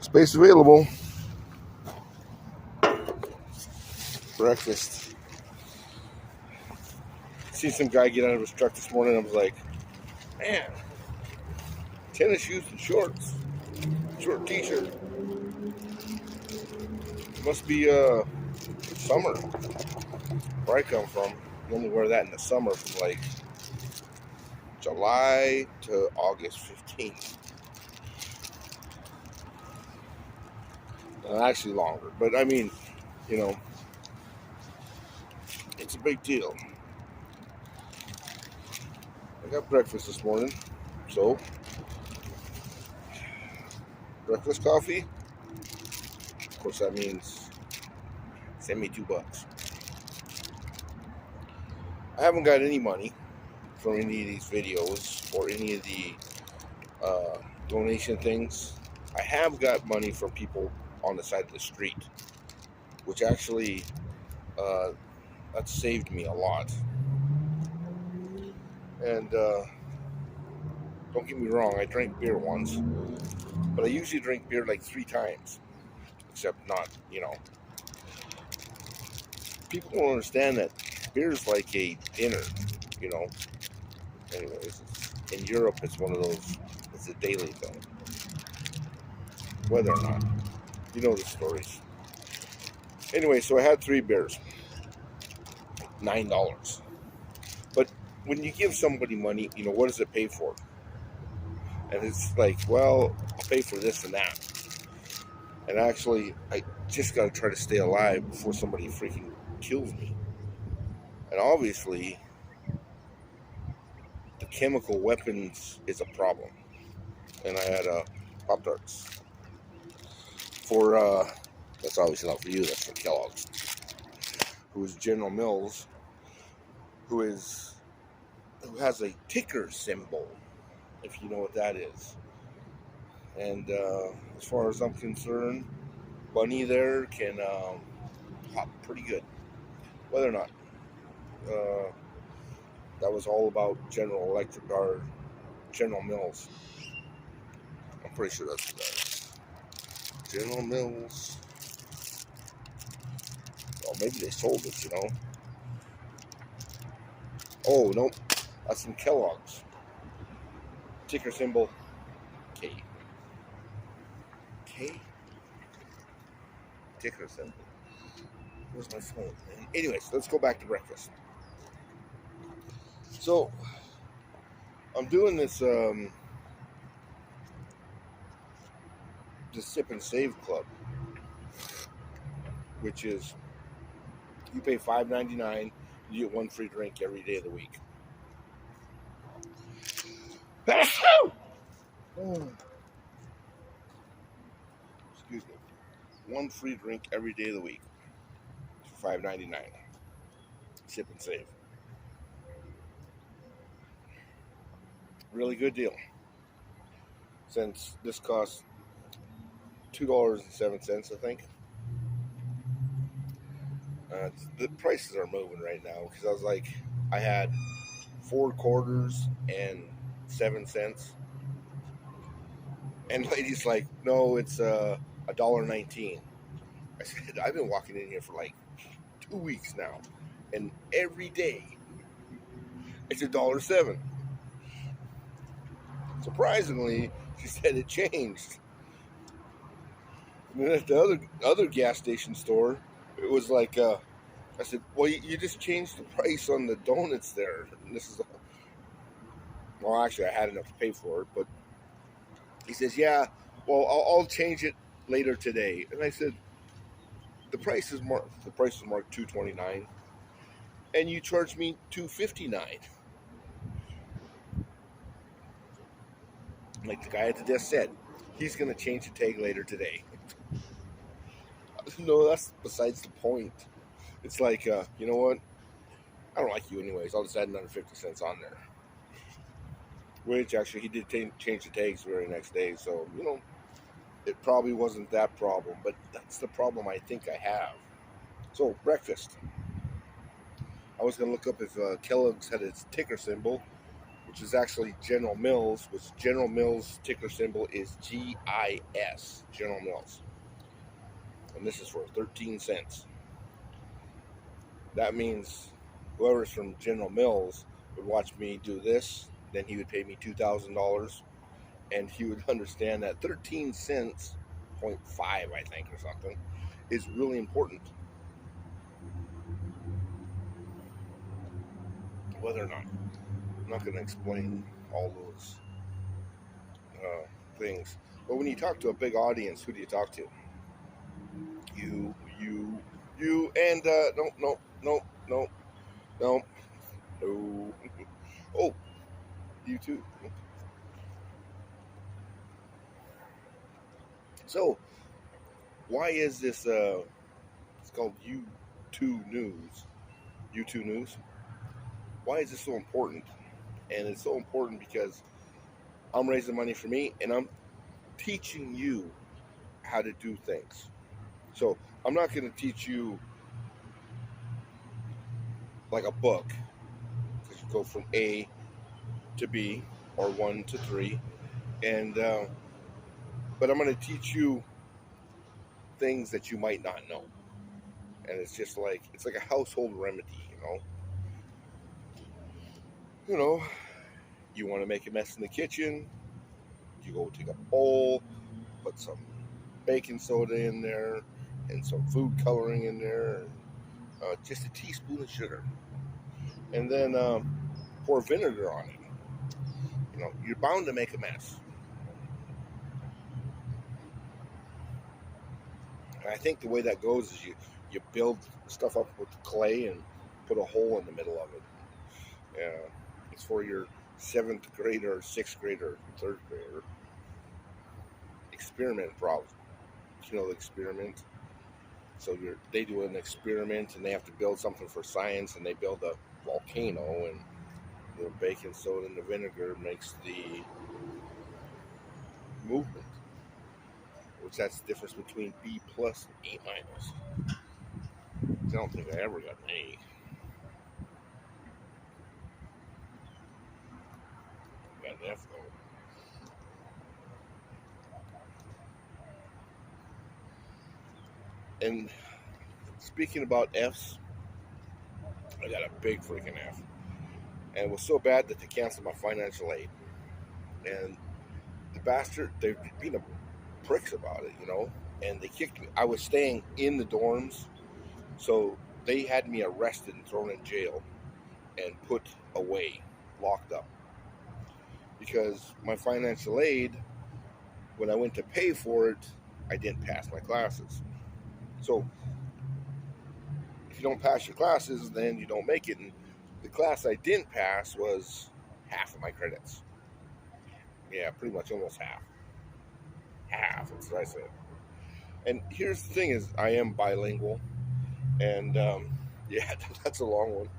Space available. Breakfast. Seen some guy get out of his truck this morning. I was like, man, tennis shoes and shorts, short t-shirt. Must be summer. Where I come from, you only wear that in the summer from like July to August 15th. Actually longer, but I mean, you know, it's a big deal. I got breakfast this morning, so breakfast coffee. Of course, that means send me $2. I haven't got any money from any of these videos or any of the donation things. I have got money from people on the side of the street, which actually that saved me a lot. And don't get me wrong, I drank beer once, but I usually drink beer like 3 times, except not, people don't understand that beer is like a dinner, you know. Anyways, in Europe, it's one of those, it's a daily thing. Whether or not, you know the stories. Anyway, so I had 3 beers, $9. But when you give somebody money, what does it pay for? And it's like, well, I'll pay for this and that. And actually, I just got to try to stay alive before somebody freaking kills me. And obviously, the chemical weapons is a problem. And I had Pop-Tarts. That's obviously not for you, that's for Kellogg's. Who is General Mills, who has a ticker symbol, if you know what that is. And as far as I'm concerned, Bunny there can hop pretty good. Whether or not that was all about General Electric or General Mills. I'm pretty sure that's what that is. General Mills. Well, maybe they sold it. Oh, no. That's from Kellogg's. Ticker symbol K. K? Ticker symbol. Where's my phone? Anyways, let's go back to breakfast. So, I'm doing this Sip and Save Club, which is you pay $5.99, you get 1 free drink every day of the week. Excuse me. 1 free drink every day of the week for $5.99. Sip and Save. Really good deal. Since this costs $2.07, I think. The prices are moving right now because I had 4 quarters and 7 cents, and lady's like, no, it's $1.19. I said, I've been walking in here for like 2 weeks now, and every day it's $1.07. Surprisingly, she said it changed. And then at the other gas station store, it was like, I said, well, you just changed the price on the donuts there. And this is, well, actually, I had enough to pay for it, but he says, yeah, well, I'll change it later today. And I said, the price is marked $2.29, and you charged me $2.59. Like the guy at the desk said, he's going to change the tag later today. No, that's besides the point. It's like, you know what? I don't like you anyways. I'll just add another 50 cents on there. Which, actually, he did change the tags the very next day. So, it probably wasn't that problem. But that's the problem I think I have. So, breakfast. I was going to look up if Kellogg's had its ticker symbol. which is actually General Mills, which General Mills ticker symbol is GIS, General Mills. And this is for 13 cents. That means whoever's from General Mills would watch me do this, then he would pay me $2,000, and he would understand that 13 cents, 0.5, I think, or something, is really important. Whether or not, I'm not going to explain all those things. But when you talk to a big audience, who do you talk to? You, and no. Oh, you too. So, why is this? It's called U2 News. U2 News. Why is this so important? And it's so important because I'm raising money for me, and I'm teaching you how to do things. So I'm not going to teach you like a book, because you go from A to B or 1 to 3, and but I'm going to teach you things that you might not know, and it's like a household remedy, you know. You want to make a mess in the kitchen, you go take a bowl, put some baking soda in there, and some food coloring in there, and, just a teaspoon of sugar, and then pour vinegar on it. You're bound to make a mess. And I think the way that goes is you build stuff up with clay and put a hole in the middle of it. Yeah, it's for your 7th grader, 6th grader, 3rd grader experiment problem. The experiment. So they do an experiment and they have to build something for science, and they build a volcano, and the baking soda and the vinegar makes the movement, which that's the difference between B plus and A minus. I don't think I ever got an A. I got an F though. And speaking about F's, I got a big freaking F. And it was so bad that they canceled my financial aid. And the bastard, they're being a pricks about it. And they kicked me. I was staying in the dorms, so they had me arrested and thrown in jail and put away, locked up. Because my financial aid, when I went to pay for it, I didn't pass my classes. So if you don't pass your classes, then you don't make it. And the class I didn't pass was half of my credits. Yeah, pretty much almost half. Half, that's what I said. And here's the thing: is I am bilingual, and yeah, that's a long one.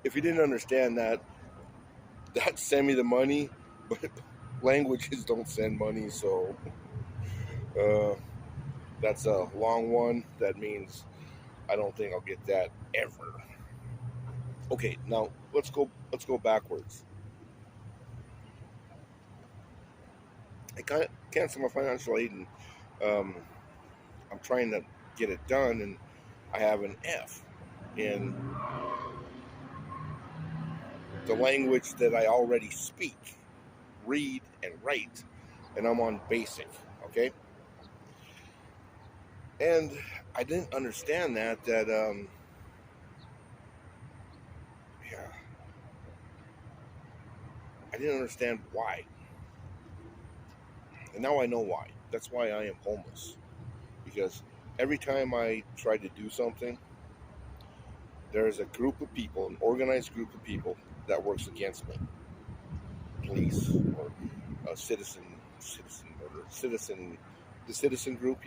If you didn't understand that, send me the money, but languages don't send money, so uh, that's a long one. That means I don't think I'll get that ever. Okay, now let's go backwards. I cancel my financial aid, and um, I'm trying to get it done, and I have an F in the language that I already speak, read, and write, and I'm on basic, okay? And I didn't understand that, yeah, I didn't understand why. And now I know why. That's why I am homeless. Because every time I try to do something, there's a group of people, an organized group of people that works against me. Police or citizen murder, the citizen group,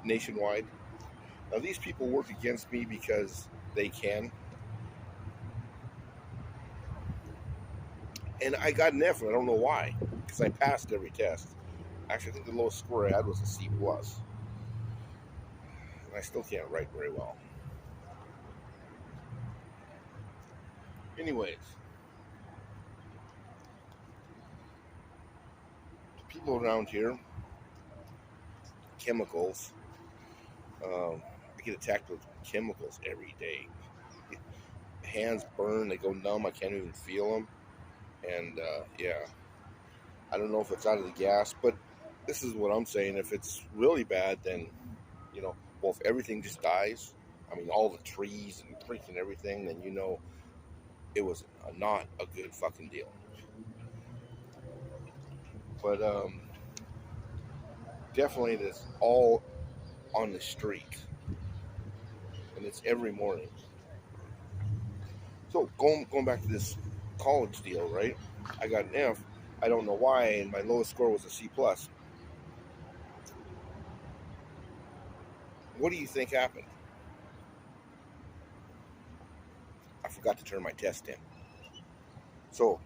nationwide. Now these people work against me because they can, and I got an F. I don't know why, because I passed every test. Actually, I think the lowest score I had was a C plus, and I still can't write very well. Anyways, the people around here, chemicals. I get attacked with chemicals every day. Hands burn, they go numb. I can't even feel them. And yeah, I don't know if it's out of the gas, but this is what I'm saying. If it's really bad, then well, if everything just dies, I mean, all the trees and freaking everything, then it was not a good fucking deal. But definitely, it's all on the street, and it's every morning. So going back to this college deal, right? I got an F. I don't know why, and my lowest score was a C plus. What do you think happened? I forgot to turn my test in. So,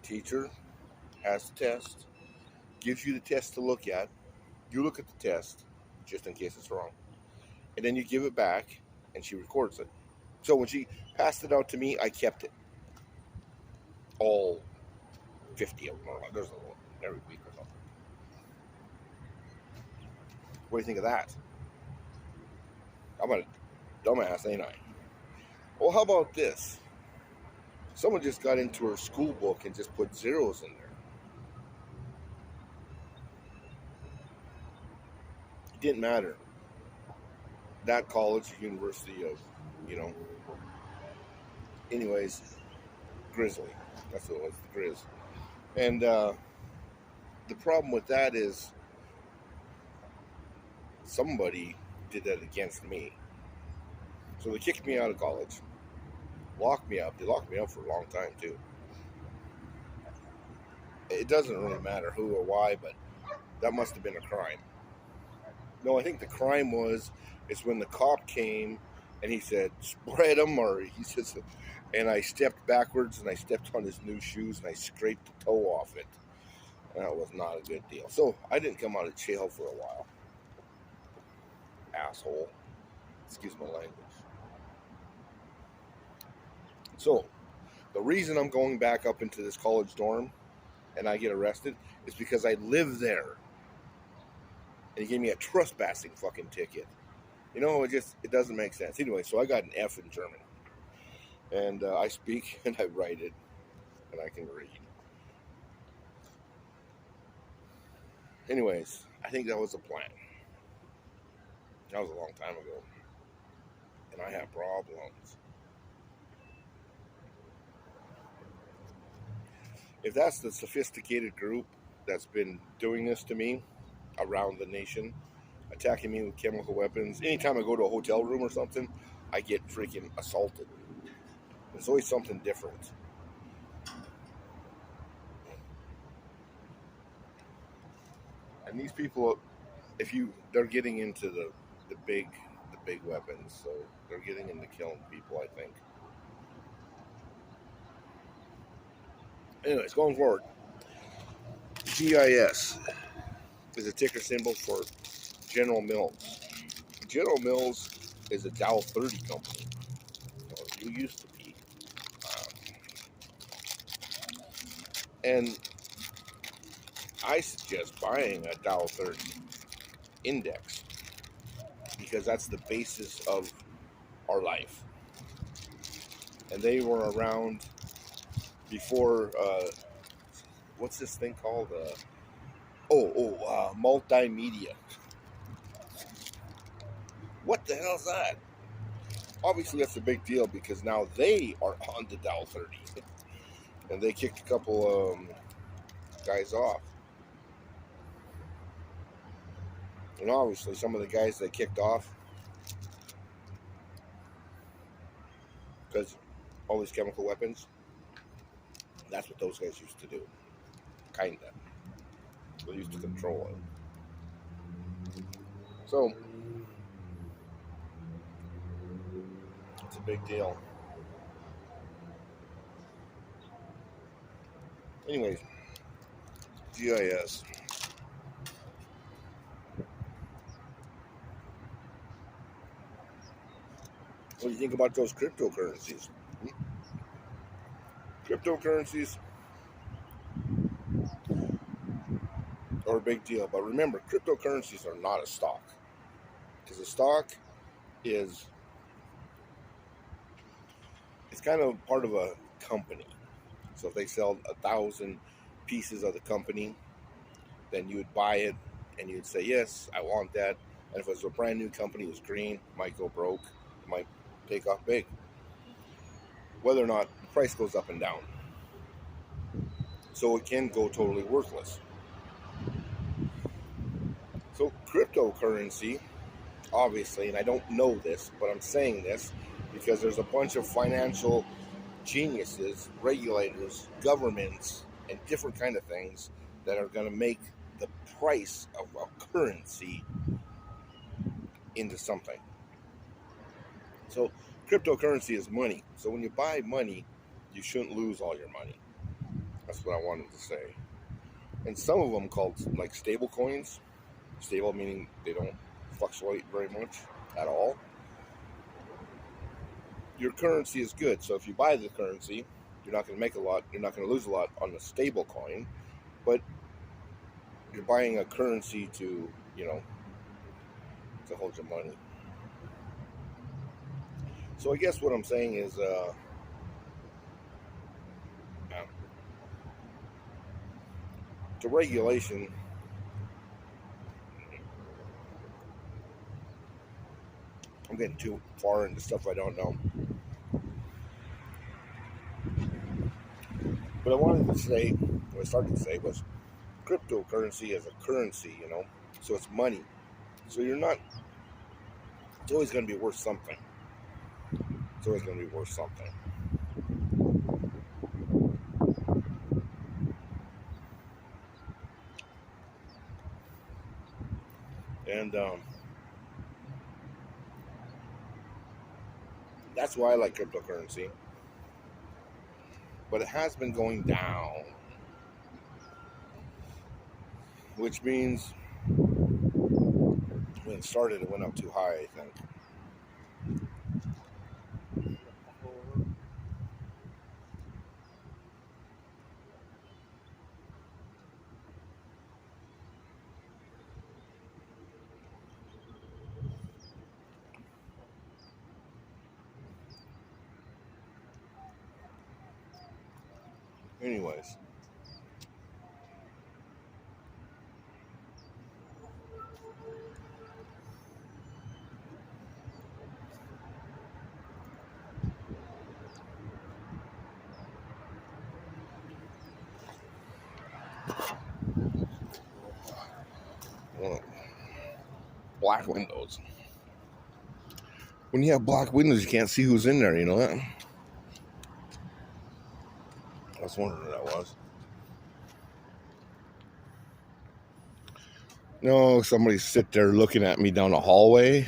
teacher has the test, gives you the test to look at. You look at the test, just in case it's wrong, and then you give it back, and she records it. So when she passed it out to me, I kept it, all 50 of them. There's a little every week or something. What do you think of that? I'm a dumbass, ain't I? Well, how about this? Someone just got into her school book and just put zeros in there. It didn't matter. That college, University of, you know. Anyways, Grizzly. That's what it was, the Grizz. And the problem with that is somebody did that against me. So they kicked me out of college, locked me up. They locked me up for a long time, too. It doesn't really matter who or why, but that must have been a crime. No, I think the crime is when the cop came and he said, spread them, or he says, and I stepped backwards and I stepped on his new shoes and I scraped the toe off it. That was not a good deal. So I didn't come out of jail for a while. Asshole. Excuse my language. So the reason I'm going back up into this college dorm and I get arrested is because I live there. And he gave me a trespassing fucking ticket. It doesn't make sense. Anyway, so I got an F in German. And I speak and I write it and I can read. Anyways, I think that was the plan. That was a long time ago. And I have problems. If that's the sophisticated group that's been doing this to me around the nation, attacking me with chemical weapons, anytime I go to a hotel room or something, I get freaking assaulted. There's always something different. And these people, they're getting into the big weapons, so they're getting into killing people, I think. Anyways, going forward, GIS is a ticker symbol for General Mills. General Mills is a Dow 30 company, or you used to be, and I suggest buying a Dow 30 index because that's the basis of our life. And they were around before. What's this thing called? Multimedia. What the hell's that? Obviously, that's a big deal because now they are on the Dow 30, and they kicked a couple guys off. And obviously, some of the guys they kicked off because all these chemical weapons. That's what those guys used to do. Kinda. They used to control it. So it's a big deal. Anyways, GIS. What do you think about those cryptocurrencies? Cryptocurrencies are a big deal, but remember, cryptocurrencies are not a stock, because a stock is it's kind of part of a company. So if they sell 1,000 pieces of the company, then you would buy it and you'd say, yes, I want that. And if it was a brand new company, it was green, it might go broke, it might take off big. Whether or not the price goes up and down. So it can go totally worthless. So cryptocurrency, obviously, and I don't know this, but I'm saying this because there's a bunch of financial geniuses, regulators, governments, and different kind of things that are going to make the price of a currency into something. So cryptocurrency is money. So when you buy money, you shouldn't lose all your money. That's what I wanted to say. And some of them called like stable coins. Stable meaning they don't fluctuate very much at all. Your currency is good. So if you buy the currency, you're not going to make a lot. You're not going to lose a lot on the stable coin, but you're buying a currency to, to hold your money. So I guess what I'm saying is, the regulation. I'm getting too far into stuff I don't know. What I wanted to say, what I started to say was cryptocurrency as a currency, so it's money. So it's always going to be worth something. It's always going to be worth something. And that's why I like cryptocurrency. But it has been going down, which means when it started, it went up too high, I think. Anyways. Black windows. When you have black windows, you can't see who's in there, you know that? I was wondering who that was. No, somebody sit there looking at me down the hallway.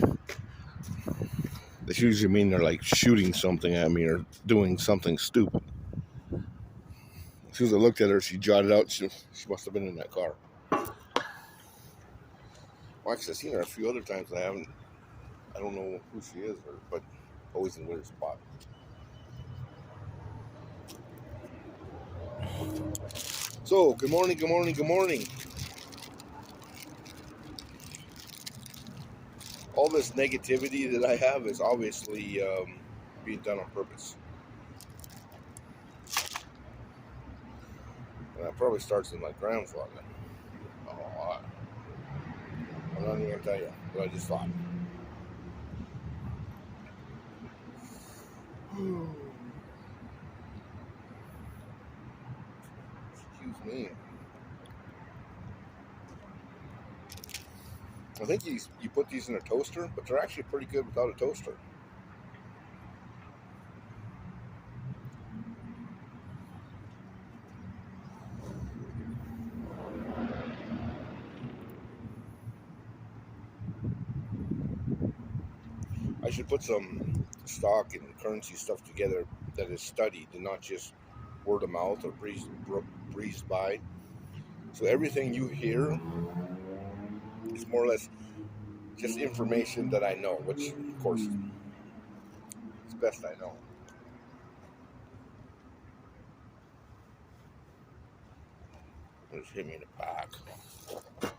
This usually mean they're like shooting something at me or doing something stupid. As soon as I looked at her, she jotted out. She must have been in that car. Well, actually, I've seen her a few other times. I don't know who she is, but always in a weird spot. So, good morning, good morning, good morning. All this negativity that I have is obviously being done on purpose. And that probably starts in my grandfather. Oh, I'm not even going to tell you what I just thought. Excuse me. I think you put these in a toaster, but they're actually pretty good without a toaster. I should put some stock and currency stuff together that is studied and not just word of mouth or breezed by. So everything you hear is more or less just information that I know, which of course is best I know. Just hit me in the back.